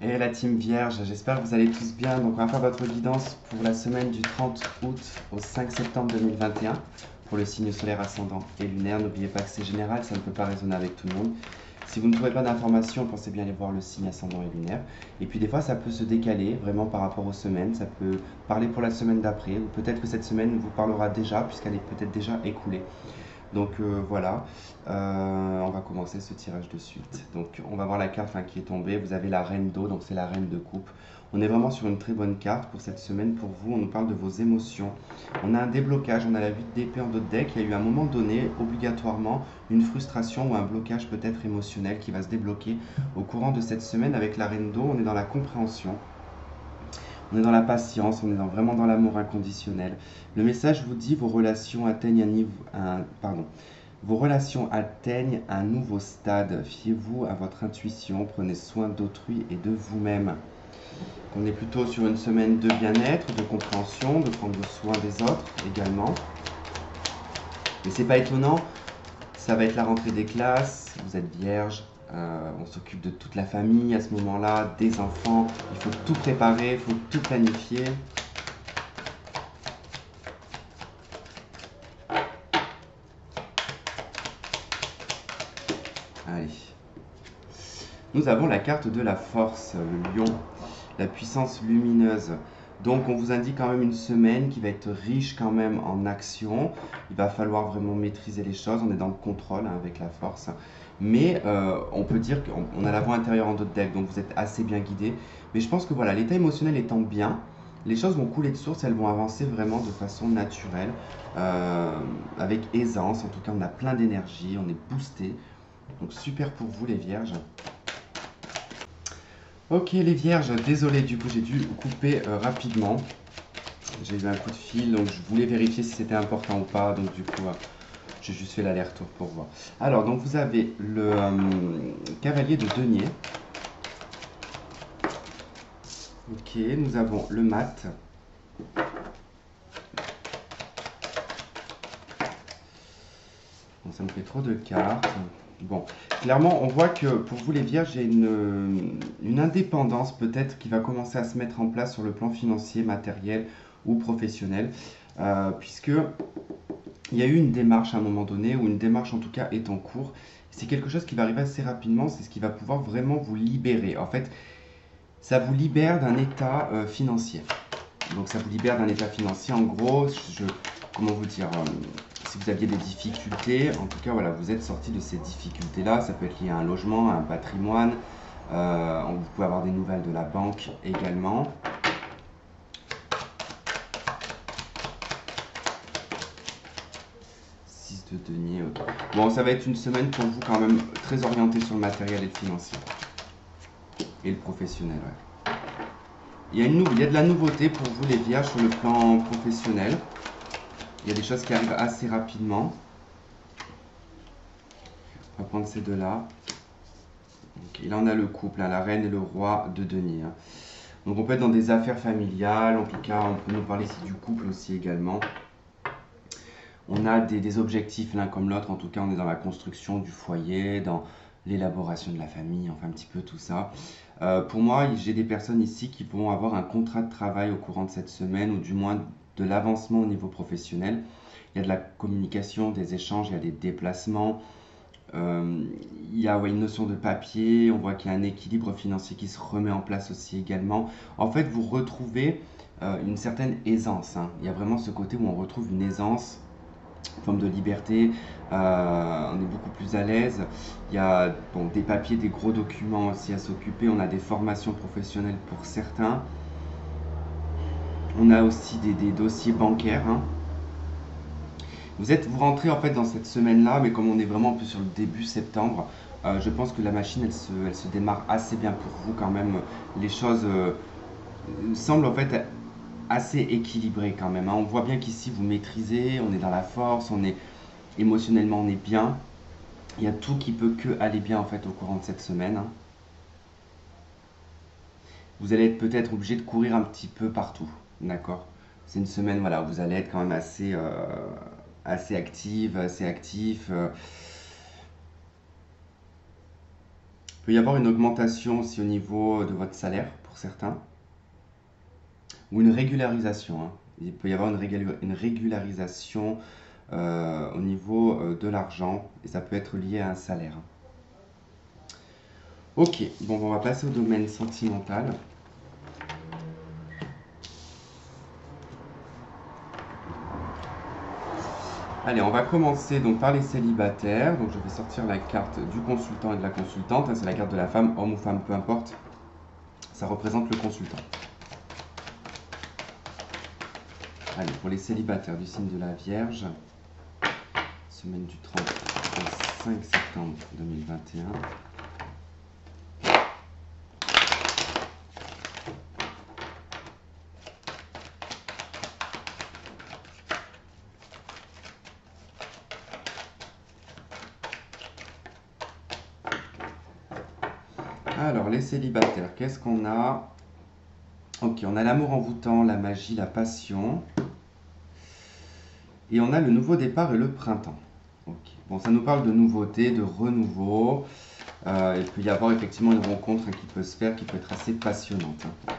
Et la team Vierge, j'espère que vous allez tous bien. Donc, on va faire votre guidance pour la semaine du 30 août au 5 septembre 2021 pour le signe solaire ascendant et lunaire. N'oubliez pas que c'est général, ça ne peut pas résonner avec tout le monde. Si vous ne trouvez pas d'informations, pensez bien aller voir le signe ascendant et lunaire. Et puis des fois, ça peut se décaler vraiment par rapport aux semaines. Ça peut parler pour la semaine d'après, ou peut-être que cette semaine vous parlera déjà, puisqu'elle est peut-être déjà écoulée. Donc voilà, on va commencer ce tirage de suite. Donc on va voir la carte qui est tombée. Vous avez la reine d'eau, donc c'est la reine de coupe. On est vraiment sur une très bonne carte pour cette semaine pour vous. On nous parle de vos émotions. On a un déblocage, on a la 8 d'épée en dos de deck. Il y a eu à un moment donné, obligatoirement, une frustration ou un blocage peut-être émotionnel qui va se débloquer au courant de cette semaine avec la reine d'eau. On est dans la compréhension. On est dans la patience, on est vraiment dans l'amour inconditionnel. Le message vous dit vos relations atteignent vos relations atteignent un nouveau stade. Fiez-vous à votre intuition, prenez soin d'autrui et de vous-même. On est plutôt sur une semaine de bien-être, de compréhension, de prendre soin des autres également. Mais c'est pas étonnant, ça va être la rentrée des classes, vous êtes vierge, on s'occupe de toute la famille à ce moment-là, des enfants, il faut tout préparer, il faut tout planifier. Allez. Nous avons la carte de la force, le lion, la puissance lumineuse. Donc on vous indique quand même une semaine qui va être riche quand même en action. Il va falloir vraiment maîtriser les choses. On est dans le contrôle avec la force. Mais on peut dire qu'on a la voix intérieure en dos de deck, donc vous êtes assez bien guidé. Mais je pense que voilà, l'état émotionnel étant bien, les choses vont couler de source, elles vont avancer vraiment de façon naturelle, avec aisance. En tout cas, on a plein d'énergie, on est boosté. Donc super pour vous les vierges. Ok les vierges, désolé du coup j'ai dû couper rapidement. J'ai eu un coup de fil donc je voulais vérifier si c'était important ou pas. Donc du coup j'ai juste fait l'aller-retour pour voir. Alors donc vous avez le cavalier de denier. Ok, nous avons le mat. Bon, ça me fait trop de cartes. Bon, clairement, on voit que pour vous les vierges, il y a une indépendance peut-être qui va commencer à se mettre en place sur le plan financier, matériel ou professionnel, puisque il y a eu une démarche à un moment donné, ou une démarche en tout cas est en cours. C'est quelque chose qui va arriver assez rapidement, c'est ce qui va pouvoir vraiment vous libérer. En fait, ça vous libère d'un état financier. Donc ça vous libère d'un état financier. En gros, comment vous dire, si vous aviez des difficultés, en tout cas, voilà, vous êtes sorti de ces difficultés-là. Ça peut être lié à un logement, à un patrimoine. Vous pouvez avoir des nouvelles de la banque également. De denier, ok. Bon, ça va être une semaine pour vous quand même très orientée sur le matériel et le financier. Et le professionnel, ouais. Il y a de la nouveauté pour vous les vierges sur le plan professionnel. Il y a des choses qui arrivent assez rapidement. On va prendre ces deux-là. Okay, là, on a le couple, hein, la reine et le roi de denier. Hein. Donc, on peut être dans des affaires familiales. En tout cas, on peut nous parler ici du couple aussi également. On a des objectifs l'un comme l'autre. En tout cas, on est dans la construction du foyer, dans l'élaboration de la famille, enfin un petit peu tout ça. Pour moi, j'ai des personnes ici qui vont avoir un contrat de travail au courant de cette semaine, ou du moins de l'avancement au niveau professionnel. Il y a de la communication, des échanges, il y a des déplacements. Il y a une notion de papier, on voit qu'il y a un équilibre financier qui se remet en place aussi également. En fait, vous retrouvez une certaine aisance. Hein. Il y a vraiment ce côté où on retrouve une aisance, une forme de liberté, on est beaucoup plus à l'aise. Il y a des papiers, des gros documents aussi à s'occuper. On a des formations professionnelles pour certains. On a aussi des dossiers bancaires. Hein. Vous rentrez en fait dans cette semaine-là, mais comme on est vraiment un peu sur le début septembre, je pense que la machine elle se démarre assez bien pour vous quand même. Les choses semblent en fait assez équilibrées quand même. Hein. On voit bien qu'ici vous maîtrisez, on est dans la force, on est émotionnellement on est bien. Il y a tout qui peut que aller bien en fait au courant de cette semaine. Hein. Vous allez être peut-être obligé de courir un petit peu partout, d'accord? C'est une semaine voilà, où vous allez être quand même assez active, assez actif. peut y avoir une augmentation aussi au niveau de votre salaire pour certains, ou une régularisation, hein. Il peut y avoir une régularisation au niveau de l'argent, et ça peut être lié à un salaire. Ok, bon, on va passer au domaine sentimental. Allez, on va commencer donc par les célibataires. Donc je vais sortir la carte du consultant et de la consultante, hein. C'est la carte de la femme, homme ou femme, peu importe. Ça représente le consultant. Allez, pour les célibataires du signe de la Vierge, semaine du 30 au 5 septembre 2021. Alors, les célibataires, qu'est-ce qu'on a? Ok, on a l'amour envoûtant, la magie, la passion. Et on a le nouveau départ et le printemps. Ok, bon, ça nous parle de nouveauté, de renouveau. Il peut y avoir effectivement une rencontre, hein, qui peut se faire, qui peut être assez passionnante, hein.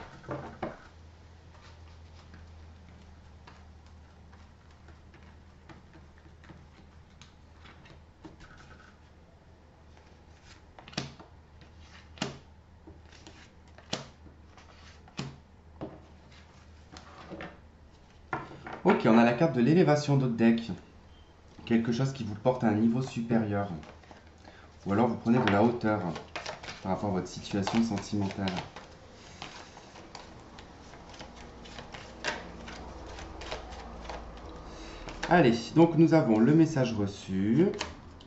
Ok, on a la carte de l'élévation de deck. Quelque chose qui vous porte à un niveau supérieur. Ou alors vous prenez de la hauteur par rapport à votre situation sentimentale. Allez, donc nous avons le message reçu.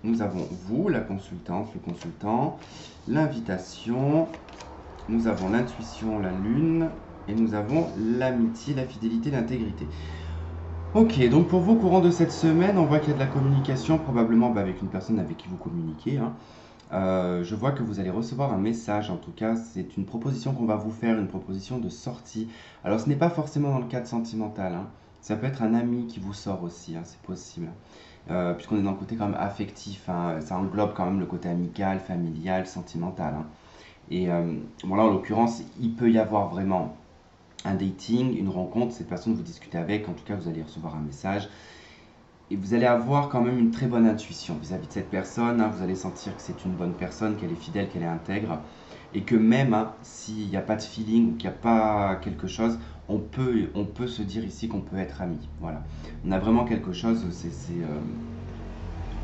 Nous avons vous, la consultante, le consultant, l'invitation. Nous avons l'intuition, la lune. Et nous avons l'amitié, la fidélité, l'intégrité. Ok, donc pour vous, courant de cette semaine, on voit qu'il y a de la communication, probablement avec une personne avec qui vous communiquez, hein. Je vois que vous allez recevoir un message, en tout cas, c'est une proposition qu'on va vous faire, une proposition de sortie. Alors, ce n'est pas forcément dans le cadre sentimental, hein. Ça peut être un ami qui vous sort aussi, hein, c'est possible. Puisqu'on est dans le côté quand même affectif, hein, ça englobe quand même le côté amical, familial, sentimental, hein. Et bon, là, en l'occurrence, il peut y avoir vraiment un dating, une rencontre, cette personne que vous discutez avec, en tout cas, vous allez recevoir un message. Et vous allez avoir quand même une très bonne intuition vis-à-vis de cette personne, hein. Vous allez sentir que c'est une bonne personne, qu'elle est fidèle, qu'elle est intègre. Et que même, hein, s'il n'y a pas de feeling ou qu'il n'y a pas quelque chose, on peut se dire ici qu'on peut être amis. Voilà. On a vraiment quelque chose,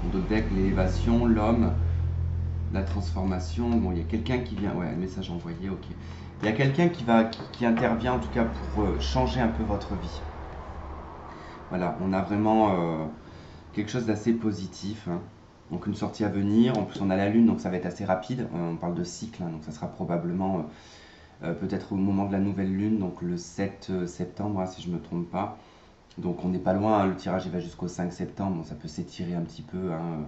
on deck l'élévation, l'homme, la transformation. Bon, il y a quelqu'un qui vient, ouais, un message envoyé, ok. Il y a quelqu'un qui intervient en tout cas pour changer un peu votre vie. Voilà, on a vraiment quelque chose d'assez positif, hein. Donc une sortie à venir. En plus, on a la lune, donc ça va être assez rapide. On parle de cycle, hein, donc ça sera probablement peut-être au moment de la nouvelle lune, donc le 7 septembre, hein, si je ne me trompe pas. Donc on n'est pas loin, hein, le tirage il va jusqu'au 5 septembre, donc ça peut s'étirer un petit peu, hein,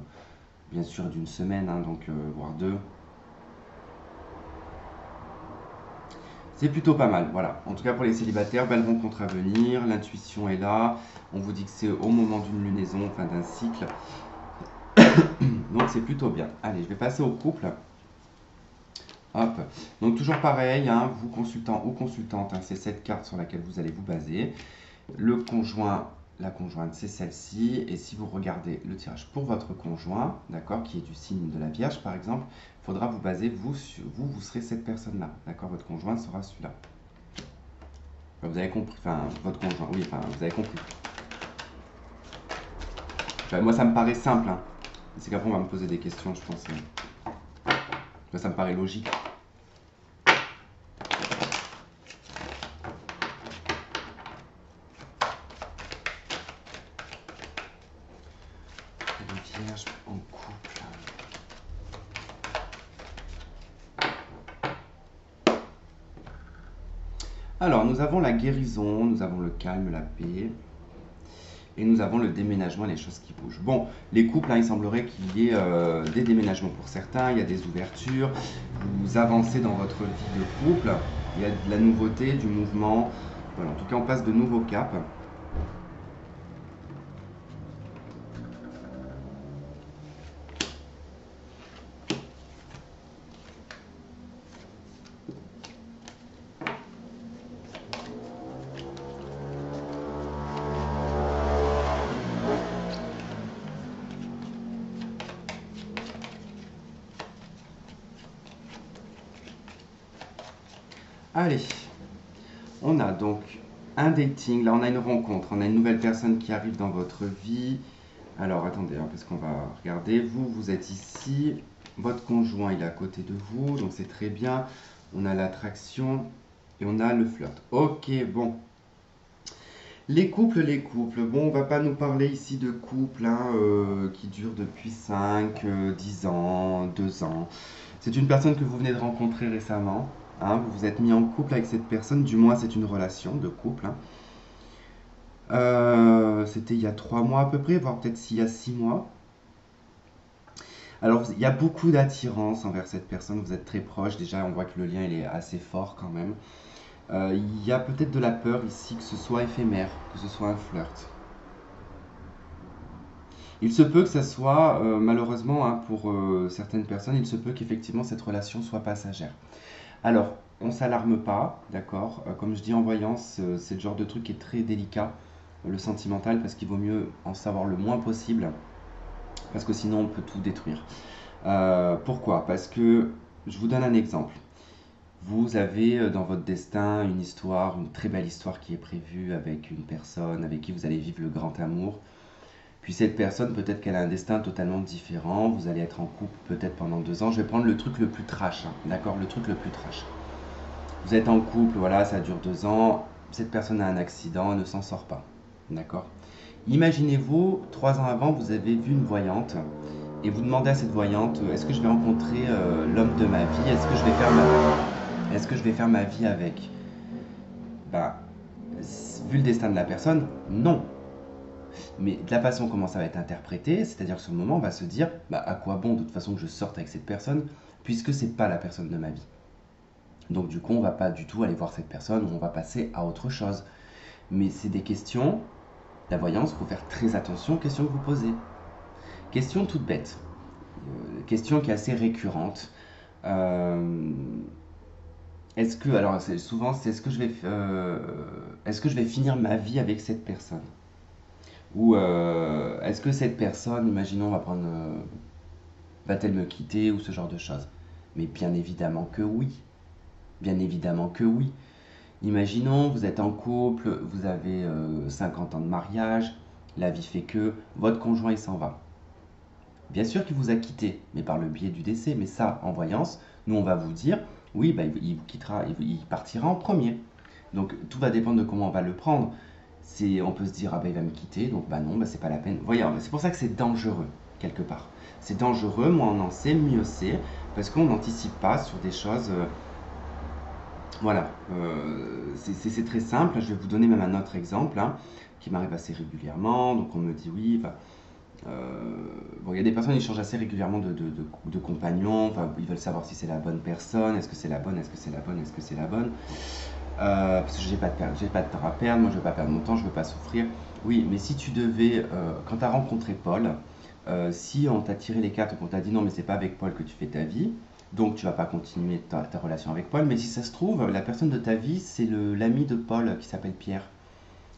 bien sûr d'une semaine, hein, donc voire deux. C'est plutôt pas mal, voilà. En tout cas pour les célibataires, belle rencontre à venir, l'intuition est là. On vous dit que c'est au moment d'une lunaison, enfin d'un cycle. Donc c'est plutôt bien. Allez, je vais passer au couple. Hop. Donc toujours pareil, hein, vous consultant ou consultante, hein, c'est cette carte sur laquelle vous allez vous baser. Le conjoint, la conjointe, c'est celle-ci. Et si vous regardez le tirage pour votre conjoint, d'accord, qui est du signe de la Vierge par exemple, il faudra vous baser, vous serez cette personne-là, d'accord, votre conjoint sera celui-là. Enfin, vous avez compris, enfin votre conjoint, oui, enfin vous avez compris. Enfin, moi ça me paraît simple, hein. C'est qu'après on va me poser des questions, je pense. Ça me paraît logique. Les vierges en couple. Alors, nous avons la guérison, nous avons le calme, la paix, et nous avons le déménagement, les choses qui bougent. Bon, les couples, hein, il semblerait qu'il y ait des déménagements pour certains, il y a des ouvertures, vous avancez dans votre vie de couple, il y a de la nouveauté, du mouvement. Voilà, en tout cas, on passe de nouveaux caps. Allez, on a donc un dating, là on a une rencontre, on a une nouvelle personne qui arrive dans votre vie. Alors attendez, hein, parce qu'on va regarder, vous êtes ici, votre conjoint il est à côté de vous, donc c'est très bien. On a l'attraction et on a le flirt. Ok, bon. Les couples. Bon, on va pas nous parler ici de couples hein, qui durent depuis 5, 10 ans, 2 ans. C'est une personne que vous venez de rencontrer récemment. Hein, vous vous êtes mis en couple avec cette personne, du moins c'est une relation de couple. Hein. C'était il y a 3 mois à peu près, voire peut-être s'il y a 6 mois. Alors, il y a beaucoup d'attirance envers cette personne, vous êtes très proche, déjà on voit que le lien il est assez fort quand même. Il y a peut-être de la peur ici que ce soit éphémère, que ce soit un flirt. Il se peut que ça soit, malheureusement, hein, pour certaines personnes, il se peut qu'effectivement cette relation soit passagère. Alors, on s'alarme pas, d'accord? Comme je dis en voyance, c'est le genre de truc qui est très délicat, le sentimental, parce qu'il vaut mieux en savoir le moins possible, parce que sinon on peut tout détruire. Pourquoi? Parce que, je vous donne un exemple. Vous avez dans votre destin une histoire, une très belle histoire qui est prévue avec une personne avec qui vous allez vivre le grand amour. Puis cette personne, peut-être qu'elle a un destin totalement différent. Vous allez être en couple peut-être pendant 2 ans. Je vais prendre le truc le plus trash, hein, d'accord? Le truc le plus trash. Vous êtes en couple, voilà, ça dure 2 ans. Cette personne a un accident, elle ne s'en sort pas, d'accord? Imaginez-vous, 3 ans avant, vous avez vu une voyante et vous demandez à cette voyante, est-ce que je vais rencontrer l'homme de ma vie? Est-ce que je vais faire ma vie avec? Bah, vu le destin de la personne, non. Mais de la façon comment ça va être interprété, c'est-à-dire que sur le moment, on va se dire, bah, à quoi bon de toute façon que je sorte avec cette personne, puisque c'est pas la personne de ma vie. Donc du coup, on va pas du tout aller voir cette personne, on va passer à autre chose. Mais c'est des questions, la voyance, il faut faire très attention aux questions que vous posez. Question toute bête, question qui est assez récurrente. Euh, souvent, c'est est-ce que je vais finir ma vie avec cette personne? Ou est-ce que cette personne, imaginons, va-t-elle me quitter ou ce genre de choses? Mais bien évidemment que oui. Bien évidemment que oui. Imaginons, vous êtes en couple, vous avez 50 ans de mariage, la vie fait que votre conjoint il s'en va. Bien sûr qu'il vous a quitté, mais par le biais du décès. Mais ça, en voyance, nous on va vous dire, oui, bah, il vous quittera, il partira en premier. Donc tout va dépendre de comment on va le prendre. On peut se dire, ah bah il va me quitter, donc bah non, bah c'est pas la peine. Voyez, c'est pour ça que c'est dangereux, quelque part. C'est dangereux, moins on en sait, mieux c'est, parce qu'on n'anticipe pas sur des choses. Voilà, c'est très simple. Je vais vous donner même un autre exemple hein, qui m'arrive assez régulièrement. Donc on me dit oui, bah, bon, il y a des personnes qui changent assez régulièrement de compagnon. Enfin, ils veulent savoir si c'est la bonne personne, est-ce que c'est la bonne, est-ce que c'est la bonne, est-ce que c'est la bonne. Parce que j'ai pas de temps à perdre, moi je veux pas perdre mon temps, je veux pas souffrir. Oui, mais si tu devais, quand tu as rencontré Paul, si on t'a tiré les cartes et qu'on t'a dit non mais c'est pas avec Paul que tu fais ta vie, donc tu vas pas continuer ta relation avec Paul, mais si ça se trouve, la personne de ta vie c'est l'ami de Paul qui s'appelle Pierre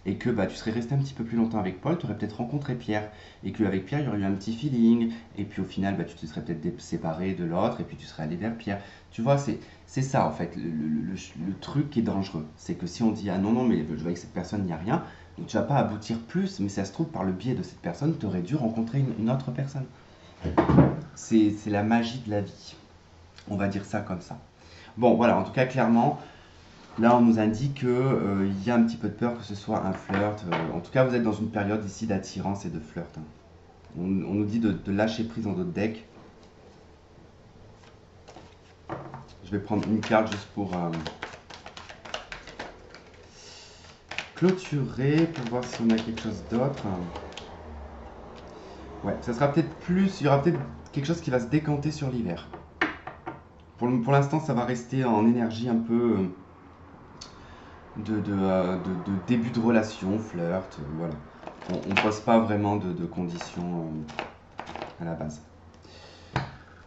et que bah, tu serais resté un petit peu plus longtemps avec Paul, tu aurais peut-être rencontré Pierre, et qu'avec Pierre, il y aurait eu un petit feeling, et puis au final, bah, tu te serais peut-être séparé de l'autre, et puis tu serais allé vers Pierre. Tu vois, c'est ça en fait, le truc qui est dangereux. C'est que si on dit, ah non, non, mais je vois avec cette personne, il n'y a rien, donc tu vas pas aboutir plus, mais ça se trouve, par le biais de cette personne, tu aurais dû rencontrer une autre personne. C'est la magie de la vie. On va dire ça comme ça. Bon, voilà, en tout cas, clairement, là, on nous indique qu'il y a un petit peu de peur que ce soit un flirt. En tout cas, vous êtes dans une période ici d'attirance et de flirt. Hein. On nous dit de lâcher prise dans d'autres decks. Je vais prendre une carte juste pour clôturer, pour voir si on a quelque chose d'autre. Ouais, ça sera peut-être plus. Il y aura peut-être quelque chose qui va se décanter sur l'hiver. Pour l'instant, ça va rester en énergie un peu de début de relation, flirt, voilà. On ne pose pas vraiment de conditions à la base.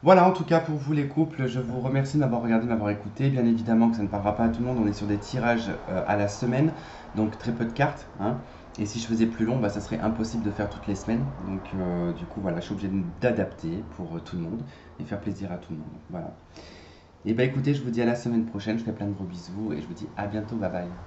Voilà, en tout cas pour vous les couples, je vous remercie de m'avoir regardé, de m'avoir écouté. Bien évidemment que ça ne parlera pas à tout le monde, on est sur des tirages à la semaine, donc très peu de cartes. Hein. Et si je faisais plus long, bah, ça serait impossible de faire toutes les semaines. Donc du coup, voilà, je suis obligé d'adapter pour tout le monde et faire plaisir à tout le monde. Voilà. Et bah écoutez, je vous dis à la semaine prochaine, je fais plein de gros bisous et je vous dis à bientôt, bye bye.